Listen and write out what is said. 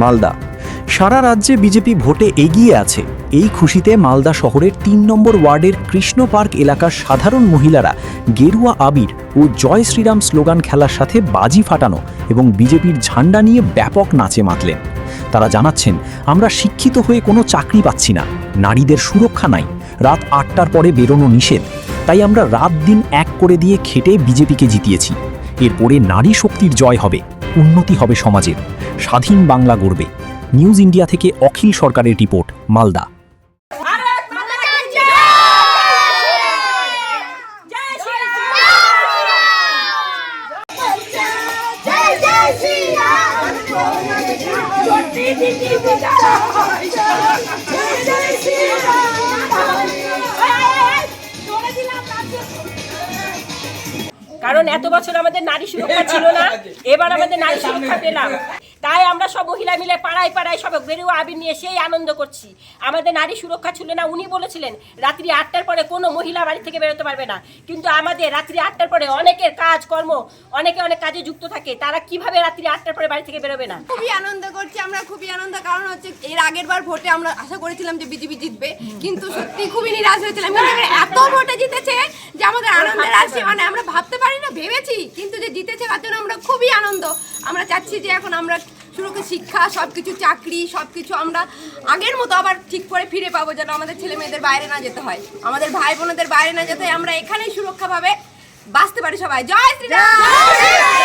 মালদা। সারা রাজ্যে বিজেপি ভোটে এগিয়ে আছে। এই খুশিতে মালদা শহরের ৩ নম্বর ওয়ার্ডের কৃষ্ণ পার্ক এলাকার সাধারণ মহিলারা গেরুয়া আবির ও জয় শ্রীরাম স্লোগান খেলার সাথে বাজি ফাটানো এবং বিজেপির ঝান্ডা নিয়ে ব্যাপক নাচে মাতলেন। তারা জানাচ্ছেন, আমরা শিক্ষিত হয়ে কোনো চাকরি পাচ্ছি না, নারীদের সুরক্ষা নাই, রাত ৮টার পরে বেরোনো নিষেধ, তাই আমরা রাত দিন এক করে দিয়ে খেটে বিজেপিকে জিতিয়েছি। এরপরে নারী শক্তির জয় হবে, উন্নতি হবে সমাজের, স্বাধীন বাংলা গড়বে। নিউজ ইন্ডিয়া থেকে অখিল সরকারের রিপোর্ট, মালদা। কারণ এত বছর আমাদের নারী সুরক্ষা ছিল না, এবার আমাদের নারী সুরক্ষা পেলাম। তাই আমরা সব মহিলা মিলে পাড়ায় পাড়ায় সব গেরুয়া আবির নিয়ে সেই আনন্দ করছি। আমাদের নারী সুরক্ষা ছিল না, উনি বলেছিলেন রাত্রি ৮টার পরে কোনো মহিলা বাড়ি থেকে বেরোতে পারবে না, কিন্তু আমাদের রাত্রি ৮টার পরে অনেকের কাজ কর্ম, অনেকে অনেক কাজে যুক্ত থাকে, তারা কিভাবে রাত্রি ৮টার পরে বাড়ি থেকে বেরোবে না? খুবই আনন্দ করছি আমরা, খুবই আনন্দ। কারণ হচ্ছে এর আগের বার ভোটে আমরা আশা করেছিলাম যে বিজেপি জিতবে, কিন্তু সত্যি খুবই নিরাশ হয়েছিলাম। এত ভোটে জিতেছে যে আমাদের আনন্দের আসছে, মানে আমরা ভাবতে পারি না, ভেবেছি কিন্তু যে জিতেছে তার জন্য আমরা খুবই আনন্দ। আমরা চাচ্ছি যে এখন আমরা সুরক্ষিত শিক্ষা, সবকিছু, চাকরি, সবকিছু আমরা আগের মতো আবার ঠিক করে ফিরে পাবো, যেন আমাদের ছেলে মেয়েদের বাইরে না যেতে হয়, আমাদের ভাই বোনদের বাইরে না যেতে হয়, আমরা এখানেই সুরক্ষাভাবে বাঁচতে পারি সবাই। জয় শ্রীরাম।